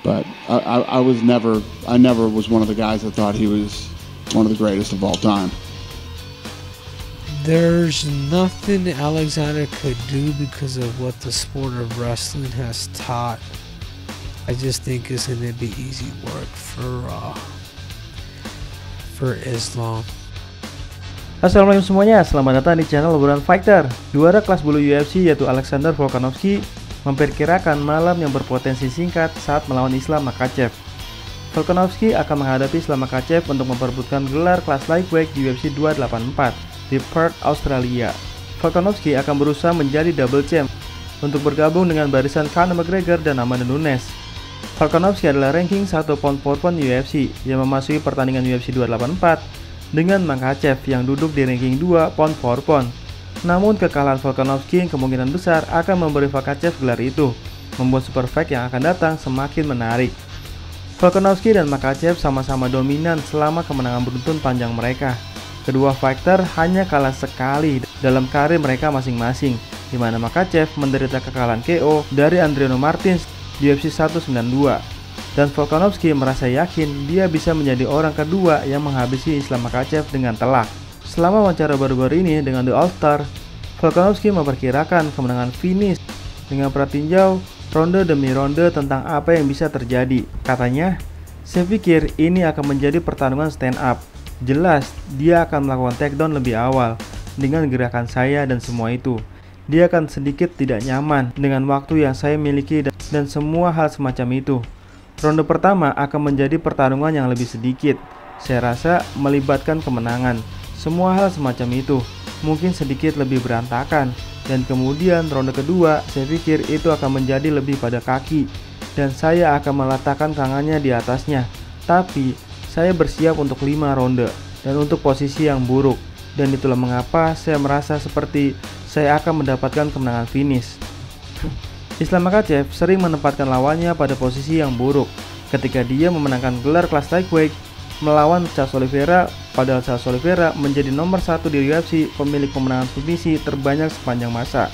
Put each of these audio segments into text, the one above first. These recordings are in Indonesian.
But I never was one of the guys that thought he was one of the greatest of all time. There's nothing Alexander could do because of what the sport of wrestling has taught. I just think it's gonna be easy work for Islam. Assalamualaikum semuanya, selamat datang di channel Obrolan Fighter. Juara kelas bulu UFC yaitu Alexander Volkanovski memperkirakan malam yang berpotensi singkat saat melawan Islam Makhachev. Volkanovski akan menghadapi Islam Makhachev untuk memperebutkan gelar kelas lightweight di UFC 284 di Perth, Australia. Volkanovski akan berusaha menjadi double champ untuk bergabung dengan barisan Conor McGregor dan Amanda Nunes. Volkanovski adalah ranking 1 pound for pound UFC yang memasuki pertandingan UFC 284 dengan Makhachev yang duduk di ranking 2 pound for pound. Namun kekalahan Volkanovski kemungkinan besar akan memberi Makhachev gelar itu, membuat super fight yang akan datang semakin menarik. Volkanovski dan Makhachev sama-sama dominan selama kemenangan beruntun panjang mereka. Kedua fighter hanya kalah sekali dalam karir mereka masing-masing, di mana Makhachev menderita kekalahan KO dari Adriano Martins di UFC 192. Dan Volkanovski merasa yakin dia bisa menjadi orang kedua yang menghabisi Islam Makhachev dengan telak. Selama wawancara baru-baru ini dengan The All Star, Volkanovski memperkirakan kemenangan finish dengan pratinjau ronde demi ronde tentang apa yang bisa terjadi. Katanya, "Saya pikir ini akan menjadi pertarungan stand up. Jelas, dia akan melakukan takedown lebih awal dengan gerakan saya dan semua itu. Dia akan sedikit tidak nyaman dengan waktu yang saya miliki dan semua hal semacam itu. Ronde pertama akan menjadi pertarungan yang lebih sedikit. Saya rasa melibatkan kemenangan. Semua hal semacam itu mungkin sedikit lebih berantakan. Dan kemudian ronde kedua, saya pikir itu akan menjadi lebih pada kaki dan saya akan meletakkan tangannya di atasnya. Tapi saya bersiap untuk 5 ronde dan untuk posisi yang buruk. Dan itulah mengapa saya merasa seperti saya akan mendapatkan kemenangan finish." Islam Makhachev sering menempatkan lawannya pada posisi yang buruk ketika dia memenangkan gelar kelas lightweight melawan Charles Oliveira, padahal Charles Oliveira menjadi nomor 1 di UFC, pemilik kemenangan submisi terbanyak sepanjang masa.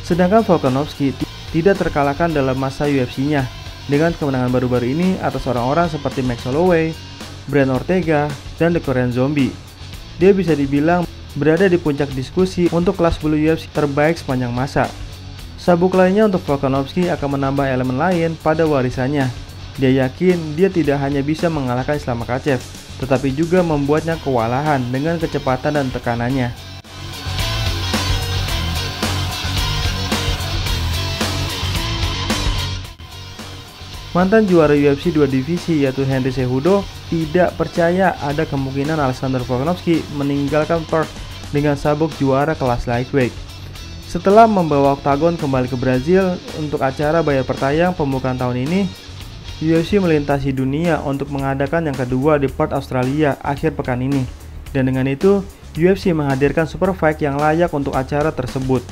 Sedangkan Volkanovski tidak terkalahkan dalam masa UFC-nya dengan kemenangan baru-baru ini atas orang-orang seperti Max Holloway, Brian Ortega, dan The Korean Zombie. Dia bisa dibilang berada di puncak diskusi untuk kelas bulu UFC terbaik sepanjang masa. Sabuk lainnya untuk Volkanovski akan menambah elemen lain pada warisannya. Dia yakin dia tidak hanya bisa mengalahkan Islam Makhachev, tetapi juga membuatnya kewalahan dengan kecepatan dan tekanannya. Mantan juara UFC 2 divisi yaitu Henry Cejudo tidak percaya ada kemungkinan Alexander Volkanovski meninggalkan Perth dengan sabuk juara kelas lightweight. Setelah membawa Octagon kembali ke Brazil untuk acara bayar pertayang pembukaan tahun ini, UFC melintasi dunia untuk mengadakan yang kedua di Perth, Australia akhir pekan ini. Dan dengan itu, UFC menghadirkan super fight yang layak untuk acara tersebut.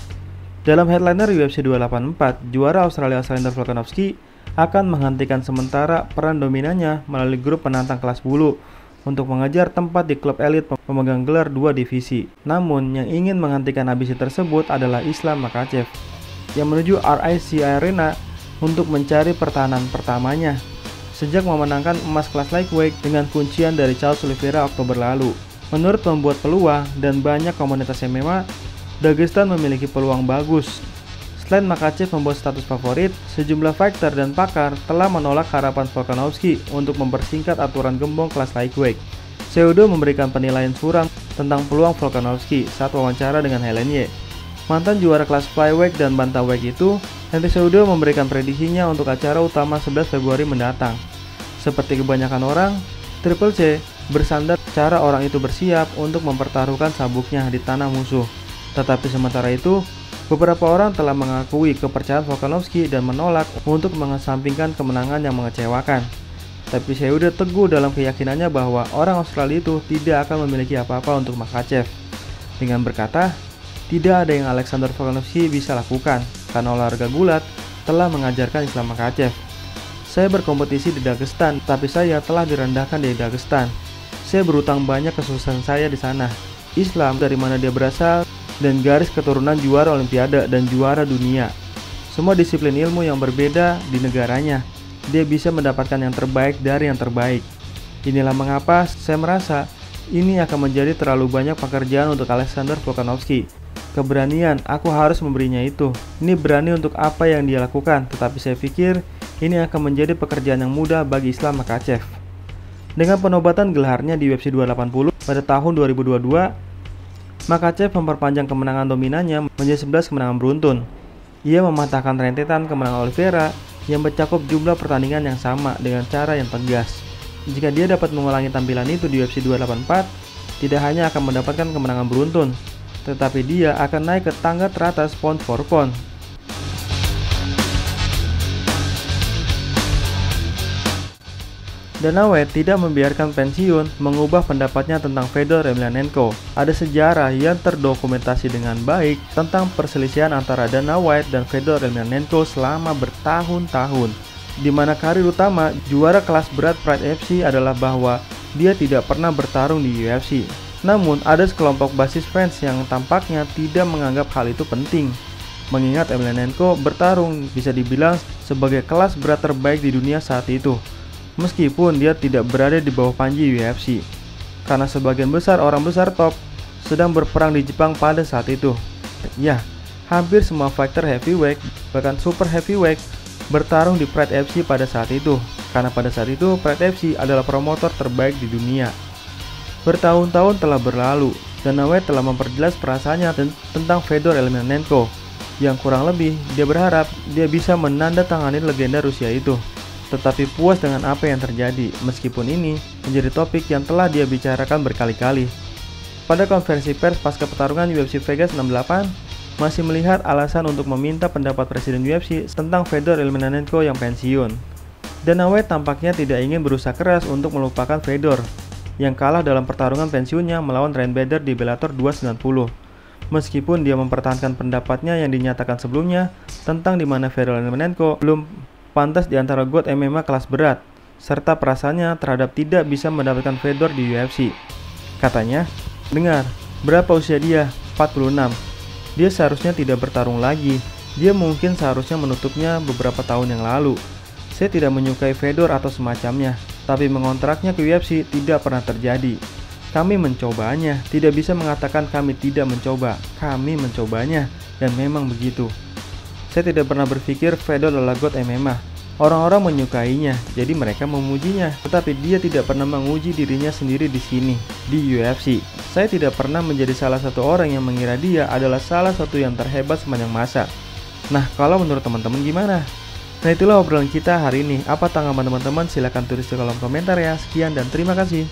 Dalam headliner UFC 284, juara Australia Alexander Volkanovski akan menghentikan sementara peran dominannya melalui grup penantang kelas bulu untuk mengejar tempat di klub elit pemegang gelar 2 divisi. Namun, yang ingin menghentikan ambisi tersebut adalah Islam Makhachev yang menuju RIC Arena untuk mencari pertahanan pertamanya sejak memenangkan emas kelas lightweight dengan kuncian dari Charles Oliveira Oktober lalu. Menurut pembuat peluang dan banyak komunitas MMA, Dagestan memiliki peluang bagus. Selain Makhachev membuat status favorit, sejumlah fighter dan pakar telah menolak harapan Volkanovski untuk mempersingkat aturan gembong kelas lightweight. Cejudo memberikan penilaian suram tentang peluang Volkanovski saat wawancara dengan Helen Ye. Mantan juara kelas flyweight dan bantamweight itu, Henry Cejudo memberikan prediksinya untuk acara utama 11 Februari mendatang. Seperti kebanyakan orang, Triple C bersandar cara orang itu bersiap untuk mempertaruhkan sabuknya di tanah musuh. Tetapi sementara itu, beberapa orang telah mengakui kepercayaan Volkanovski dan menolak untuk mengesampingkan kemenangan yang mengecewakan. Tapi Cejudo teguh dalam keyakinannya bahwa orang Australia itu tidak akan memiliki apa-apa untuk Makhachev. Dengan berkata, tidak ada yang Alexander Volkanovski bisa lakukan karena olahraga gulat telah mengajarkan Islam Makhachev. Saya berkompetisi di Dagestan, tapi saya telah direndahkan di Dagestan. Saya berutang banyak kesuksesan saya di sana. Islam dari mana dia berasal dan garis keturunan juara olimpiade dan juara dunia. Semua disiplin ilmu yang berbeda di negaranya. dia bisa mendapatkan yang terbaik dari yang terbaik. Inilah mengapa saya merasa ini akan menjadi terlalu banyak pekerjaan untuk Alexander Volkanovski. Keberanian, aku harus memberinya itu. Ini berani untuk apa yang dia lakukan, tetapi saya pikir ini akan menjadi pekerjaan yang mudah bagi Islam Makhachev. Dengan penobatan gelarnya di UFC 280 pada tahun 2022, Makhachev memperpanjang kemenangan dominannya menjadi 11 kemenangan beruntun. Ia mematahkan rentetan kemenangan Oliveira yang mencakup jumlah pertandingan yang sama dengan cara yang tegas. Jika dia dapat mengulangi tampilan itu di UFC 284, tidak hanya akan mendapatkan kemenangan beruntun, tetapi dia akan naik ke tangga teratas pound for pound. Dana White tidak membiarkan pensiun mengubah pendapatnya tentang Fedor Emelianenko. Ada sejarah yang terdokumentasi dengan baik tentang perselisihan antara Dana White dan Fedor Emelianenko selama bertahun-tahun, di mana karir utama juara kelas berat Pride FC adalah bahwa dia tidak pernah bertarung di UFC. Namun ada sekelompok basis fans yang tampaknya tidak menganggap hal itu penting, mengingat Emelianenko bertarung bisa dibilang sebagai kelas berat terbaik di dunia saat itu, meskipun dia tidak berada di bawah panji UFC, karena sebagian besar orang besar top sedang berperang di Jepang pada saat itu. Ya, hampir semua fighter heavyweight, bahkan super heavyweight, bertarung di Pride FC pada saat itu, karena pada saat itu Pride FC adalah promotor terbaik di dunia. Bertahun-tahun telah berlalu, Dana White telah memperjelas perasaannya tentang Fedor Emelianenko, yang kurang lebih dia berharap dia bisa menandatangani legenda Rusia itu, tetapi puas dengan apa yang terjadi, meskipun ini menjadi topik yang telah dia bicarakan berkali-kali. Pada konferensi pers pasca pertarungan UFC Vegas 68, masih melihat alasan untuk meminta pendapat Presiden UFC tentang Fedor Emelianenko yang pensiun. Dana White tampaknya tidak ingin berusaha keras untuk melupakan Fedor, yang kalah dalam pertarungan pensiunnya melawan Ryan Bader di Bellator 290. Meskipun dia mempertahankan pendapatnya yang dinyatakan sebelumnya tentang di mana Fedor Emelianenko belum pantas di antara GOAT MMA kelas berat, serta perasaannya terhadap tidak bisa mendapatkan Fedor di UFC. Katanya, dengar, berapa usia dia? 46. Dia seharusnya tidak bertarung lagi. Dia mungkin seharusnya menutupnya beberapa tahun yang lalu. Saya tidak menyukai Fedor atau semacamnya, tapi mengontraknya ke UFC tidak pernah terjadi. Kami mencobanya, tidak bisa mengatakan kami tidak mencoba. Kami mencobanya, dan memang begitu. Saya tidak pernah berpikir Fedor adalah GOAT MMA. Orang-orang menyukainya, jadi mereka memujinya. Tetapi dia tidak pernah menguji dirinya sendiri di sini, di UFC. Saya tidak pernah menjadi salah satu orang yang mengira dia adalah salah satu yang terhebat sepanjang masa. Nah, kalau menurut teman-teman gimana? Nah, itulah obrolan kita hari ini. Apa tanggapan teman-teman? Silahkan tulis di kolom komentar ya. Sekian dan terima kasih.